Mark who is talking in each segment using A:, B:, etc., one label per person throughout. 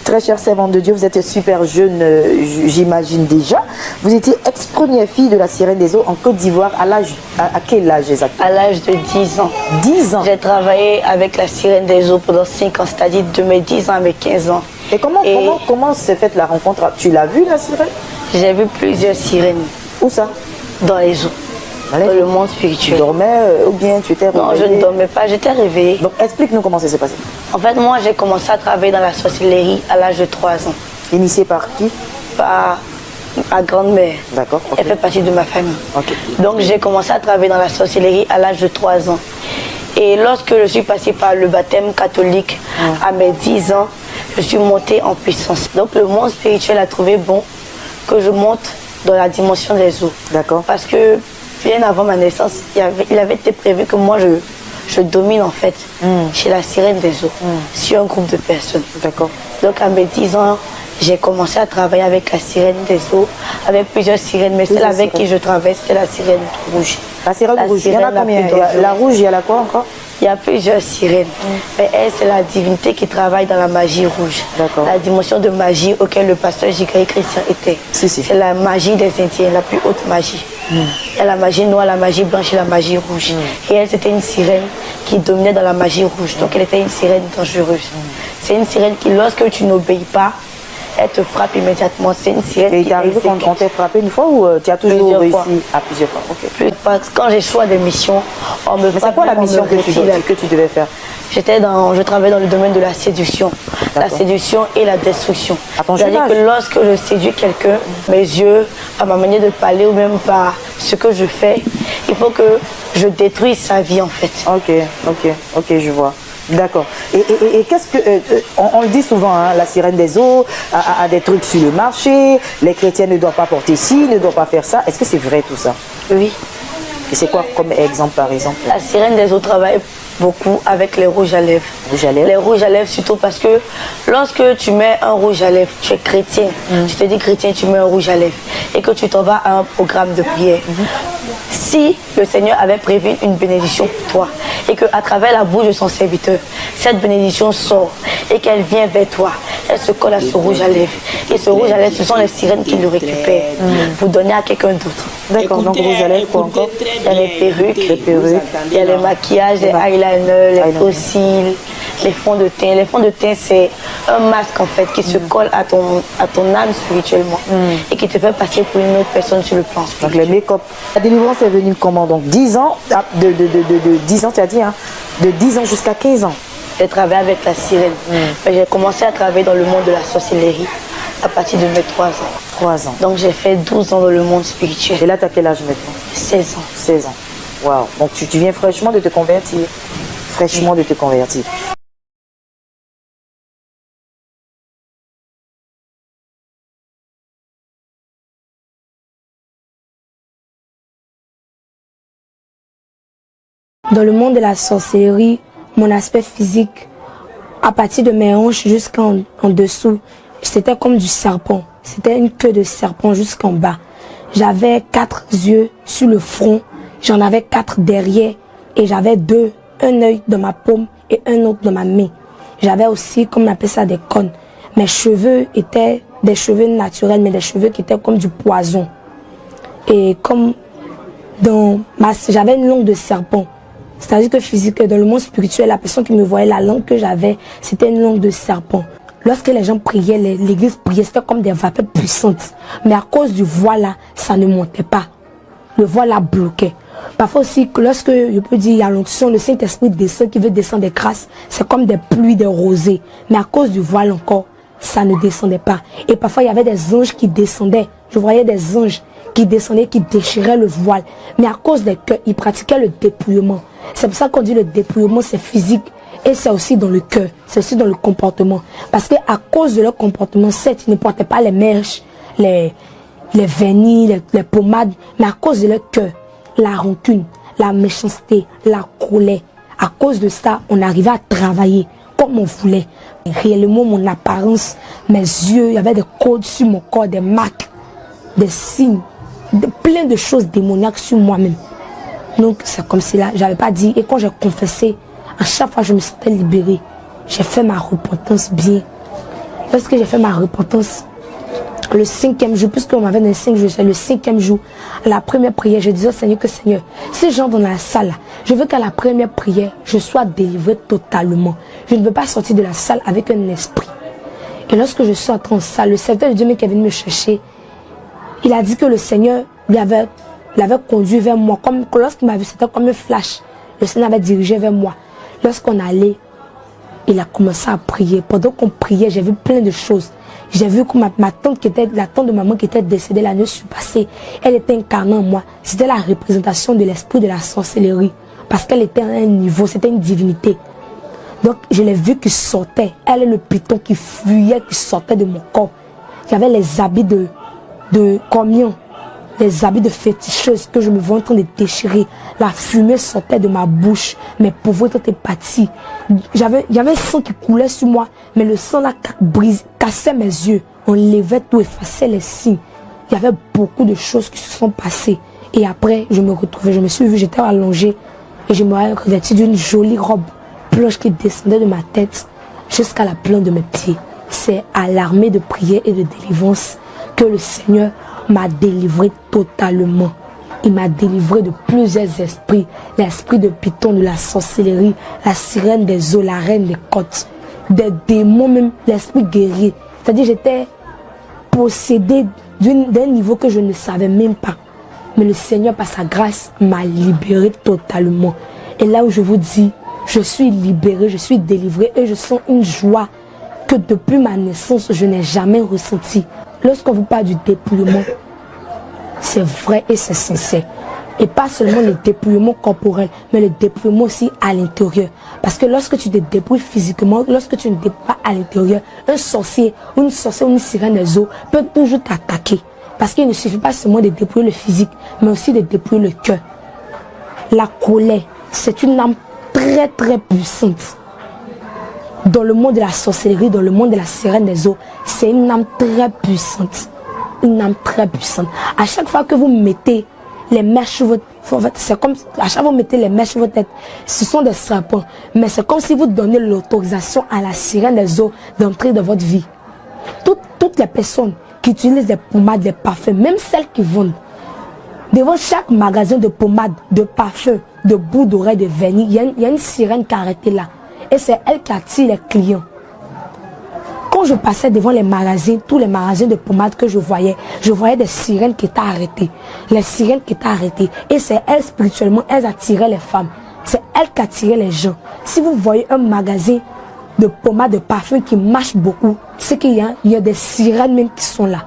A: Très chère servante de Dieu, vous êtes super jeune, j'imagine déjà. Vous étiez ex-première fille de la Sirène des Eaux en Côte d'Ivoire à quel âge exactement?
B: À l'âge de 10 ans.
A: 10 ans.
B: J'ai travaillé avec la Sirène des Eaux pendant 5 ans, c'est-à-dire de mes 10 ans à mes 15 ans.
A: Et comment s'est faite la rencontre? Tu l'as vue, la sirène?
B: J'ai vu plusieurs sirènes.
A: Où ça?
B: Dans les eaux. Dans le monde spirituel.
A: Tu dormais ou bien tu étais réveillée?
B: Non, je ne dormais pas, j'étais réveillée.
A: Donc explique-nous comment ça s'est passé.
B: En fait, moi, j'ai commencé à travailler dans la sorcellerie à l'âge de 3 ans.
A: Initié par qui?
B: Par ma grand-mère.
A: D'accord. Okay.
B: Elle fait partie de ma famille.
A: Okay.
B: Donc, j'ai commencé à travailler dans la sorcellerie à l'âge de 3 ans. Et lorsque je suis passée par le baptême catholique à mes 10 ans, je suis montée en puissance. Donc, le monde spirituel a trouvé bon que je monte dans la dimension des eaux.
A: D'accord.
B: Parce que bien avant ma naissance, il avait été prévu que moi, je domine en fait chez la Sirène des Eaux, sur un groupe de personnes.
A: D'accord.
B: Donc à mes 10 ans, j'ai commencé à travailler avec la Sirène des Eaux, avec plusieurs sirènes, mais celle avec qui je travaille, c'était la Sirène rouge.
A: La Sirène rouge, il y en a combien? La rouge, il y a la quoi encore?
B: Il y a plusieurs sirènes, mais elle, c'est la divinité qui travaille dans la magie rouge. La dimension de magie auquel le pasteur J.K. Christian était. C'est la magie des Indiens, la plus haute magie. Il y a la magie noire, la magie blanche et la magie rouge. Et elle, c'était une sirène qui dominait dans la magie rouge. Donc, elle était une sirène dangereuse. C'est une sirène qui, lorsque tu n'obéis pas, elle te frappe immédiatement. C'est une sirène qui...
A: Et t'es arrivé quand on t'a frappé une fois ou tu as toujours réussi à plusieurs fois? Okay.
B: Quand j'ai choisi des missions, on me frappe.
A: C'est quoi la mission que tu devais faire?
B: Je travaillais dans le domaine de la séduction. La séduction et la destruction. C'est-à-dire que lorsque je séduis quelqu'un, mes yeux, par ma manière de parler ou même par ce que je fais, il faut que je détruise sa vie en fait.
A: Ok, je vois. D'accord. Et qu'est-ce que... on le dit souvent, hein, la Sirène des Eaux a des trucs sur le marché, les chrétiens ne doivent pas porter ci, ne doivent pas faire ça. Est-ce que c'est vrai tout ça?
B: Oui.
A: Et c'est quoi comme exemple par exemple?
B: La Sirène des Eaux travaille beaucoup avec les rouges à lèvres. Les rouges à lèvres surtout parce que lorsque tu mets un rouge à lèvres, tu es chrétien, tu te dis chrétien, tu mets un rouge à lèvres et que tu t'en vas à un programme de prière. Si le Seigneur avait prévu une bénédiction pour toi et qu'à travers la bouche de son serviteur, cette bénédiction sort et qu'elle vient vers toi, elle se colle à ce rouge à lèvres. Et ce rouge à lèvres, ce sont les sirènes qui le récupèrent pour donner à quelqu'un d'autre.
A: D'accord, donc rouge à lèvres, quoi encore?
B: Il y a les perruques, il y a les maquillages, les eyeliners, les fossiles, les fonds de teint. Les fonds de teint, c'est un masque en fait qui se colle à ton âme spirituellement et qui te fait passer pour une autre personne sur le plan spirituel.
A: Donc le make-up. La délivrance est venue comment? Donc 10 ans, de 10 ans tu as dit, hein, de 10 ans jusqu'à 15 ans.
B: J'ai travaillé avec la sirène. J'ai commencé à travailler dans le monde de la sorcellerie à partir de mes 3 ans.
A: 3 ans.
B: Donc j'ai fait 12 ans dans le monde spirituel.
A: Et là tu as quel âge maintenant?
B: 16 ans.
A: 16 ans. Waouh. Donc tu viens fraîchement de te convertir. Fraîchement de te convertir.
C: Dans le monde de la sorcellerie, mon aspect physique, à partir de mes hanches jusqu'en dessous, c'était comme du serpent. C'était une queue de serpent jusqu'en bas. J'avais 4 yeux sur le front, j'en avais 4 derrière et j'avais un œil dans ma paume et un autre dans ma main. J'avais aussi, comme on appelle ça, des cônes. Mes cheveux étaient des cheveux naturels, mais des cheveux qui étaient comme du poison. Et comme j'avais une langue de serpent. C'est-à-dire que physique, dans le monde spirituel, la personne qui me voyait, la langue que j'avais, c'était une langue de serpent. Lorsque les gens priaient, l'église priait, c'était comme des vapeurs puissantes. Mais à cause du voile là, ça ne montait pas. Le voile là bloquait. Parfois aussi, lorsque, je peux dire, il y a l'onction, le Saint-Esprit descend, qui veut descendre des grâces, c'est comme des pluies, des rosées. Mais à cause du voile encore, ça ne descendait pas. Et parfois, il y avait des anges qui descendaient. Je voyais des anges qui descendaient, qui déchiraient le voile. Mais à cause des cœurs, ils pratiquaient le dépouillement. C'est pour ça qu'on dit le dépouillement, c'est physique. Et c'est aussi dans le cœur, c'est aussi dans le comportement. Parce qu'à cause de leur comportement, certes, ils ne portaient pas les mèches, les vernis, les pommades, mais à cause de leur cœur, la rancune, la méchanceté, la colère, à cause de ça, on arrivait à travailler comme on voulait. Réellement, mon apparence, mes yeux, il y avait des codes sur mon corps, des marques, des signes, plein de choses démoniaques sur moi-même. Donc, c'est comme cela, je n'avais pas dit. Et quand j'ai confessé, à chaque fois, je me sentais libérée. J'ai fait ma repentance bien. lorsque j'ai fait ma repentance, le 5e jour, puisqu'on m'avait donné 5 jours, le 5e jour, à la première prière, je disais au Seigneur que Seigneur, ces gens dans la salle, je veux qu'à la première prière, je sois délivré totalement. Je ne veux pas sortir de la salle avec un esprit. Et lorsque je suis entré en salle, le serviteur de Dieu qui est venu me chercher, il a dit que le Seigneur l'avait conduit vers moi. Comme lorsqu'il m'a vu, c'était comme un flash. Le Seigneur avait dirigé vers moi. Lorsqu'on allait, il a commencé à prier. Pendant qu'on priait, j'ai vu plein de choses. J'ai vu que ma tante, la tante de maman qui était décédée l'année passée, elle était incarnée en moi. C'était la représentation de l'esprit de la sorcellerie. Parce qu'elle était à un niveau, c'était une divinité. Donc je l'ai vu qui sortait. Elle est le python qui fuyait, qui sortait de mon corps. J'avais les habits de communion, les habits de féticheuse que je me vois en train de déchirer. La fumée sortait de ma bouche, mes pauvretés étaient partis. J'avais un sang qui coulait sur moi, mais le sang là cassait mes yeux. On levait tout, effaçait les signes. Il y avait beaucoup de choses qui se sont passées. Et après, je me retrouvais, je me suis vue, j'étais allongée et je me revêtis d'une jolie robe blanche qui descendait de ma tête jusqu'à la plante de mes pieds. C'est à l'armée de prière et de délivrance que le Seigneur m'a délivré totalement. Il m'a délivré de plusieurs esprits. L'esprit de Python, de la sorcellerie, la sirène des eaux, la reine des côtes, des démons même, l'esprit guerrier. C'est-à-dire j'étais possédée d'un niveau que je ne savais même pas. Mais le Seigneur, par sa grâce, m'a libéré totalement. Et là où je vous dis, je suis libérée, je suis délivrée et je sens une joie que depuis ma naissance, je n'ai jamais ressentie. Lorsqu'on vous parle du dépouillement, c'est vrai et c'est sincère. Et pas seulement le dépouillement corporel, mais le dépouillement aussi à l'intérieur. Parce que lorsque tu te dépouilles physiquement, lorsque tu ne dépouilles pas à l'intérieur, un sorcier ou une sorcière ou une sirène des eaux peut toujours t'attaquer. Parce qu'il ne suffit pas seulement de dépouiller le physique, mais aussi de dépouiller le cœur. La colère, c'est une âme très très puissante. Dans le monde de la sorcellerie, dans le monde de la sirène des eaux, c'est une âme très puissante. Une âme très puissante. À chaque fois que vous mettez les mèches sur votre tête, c'est comme à chaque fois que vous mettez les mèches sur votre tête, ce sont des serpents. Mais c'est comme si vous donnez l'autorisation à la sirène des eaux d'entrer dans votre vie. Toutes les personnes qui utilisent des pommades, des parfums, même celles qui vendent, devant chaque magasin de pommades, de parfums, de bouts d'oreilles, de vernis, il y a une sirène qui est arrêtée là. Et c'est elle qui attire les clients. Quand je passais devant les magasins, tous les magasins de pommades que je voyais des sirènes qui étaient arrêtées. Les sirènes qui étaient arrêtées. Et c'est elles, spirituellement, elles attiraient les femmes. C'est elles qui attiraient les gens. Si vous voyez un magasin de pommades, de parfums qui marche beaucoup, c'est qu'il y a des sirènes même qui sont là.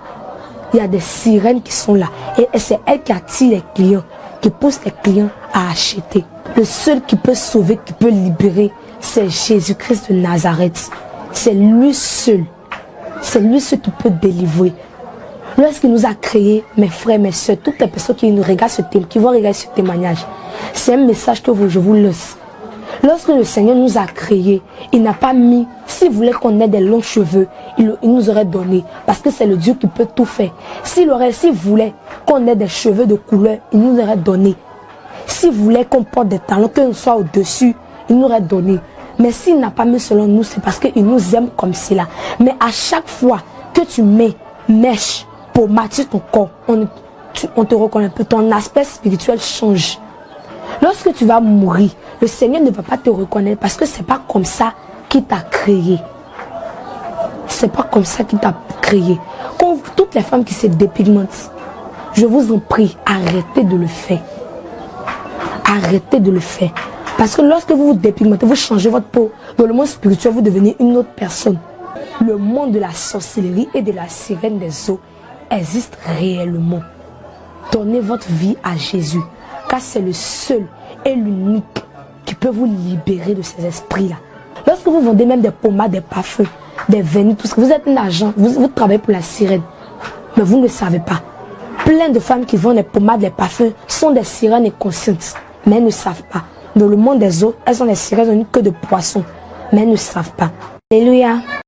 C: Il y a des sirènes qui sont là. Et c'est elles qui attirent les clients, qui poussent les clients à acheter. Le seul qui peut sauver, qui peut libérer, c'est Jésus-Christ de Nazareth. C'est lui seul. C'est lui seul qui peut délivrer. Lorsqu'il nous a créés, mes frères, mes soeurs, toutes les personnes qui nous regardent qui vont regarder ce témoignage, c'est un message que je vous laisse. Lorsque le Seigneur nous a créés, il n'a pas mis, s'il voulait qu'on ait des longs cheveux, il nous aurait donné. Parce que c'est le Dieu qui peut tout faire. S'il voulait qu'on ait des cheveux de couleur, il nous aurait donné. S'il voulait qu'on porte des talons, qu'on soit au-dessus, il nous aurait donné. Mais s'il n'a pas mis selon nous, c'est parce qu'il nous aime comme cela. Mais à chaque fois que tu mets mèche, pommade sur ton corps, on te reconnaît plus. Ton aspect spirituel change. Lorsque tu vas mourir, le Seigneur ne va pas te reconnaître parce que c'est pas comme ça qu'il t'a créé. C'est pas comme ça qu'il t'a créé. Quand toutes les femmes qui se dépigmentent, je vous en prie, arrêtez de le faire. Arrêtez de le faire. Parce que lorsque vous vous dépigmentez, vous changez votre peau. Dans le monde spirituel, vous devenez une autre personne. Le monde de la sorcellerie et de la sirène des eaux existe réellement. Donnez votre vie à Jésus. Car c'est le seul et l'unique qui peut vous libérer de ces esprits-là. Lorsque vous vendez même des pommades, des parfums, des vernis, tout ce que vous êtes un agent, vous travaillez pour la sirène. Mais vous ne le savez pas. Plein de femmes qui vendent des pommades, des parfums sont des sirènes inconscientes. Mais elles ne savent pas. Dans le monde des eaux, elles sont des sirènes, elles n'ont une queue de poisson. Mais elles ne savent pas. Alléluia.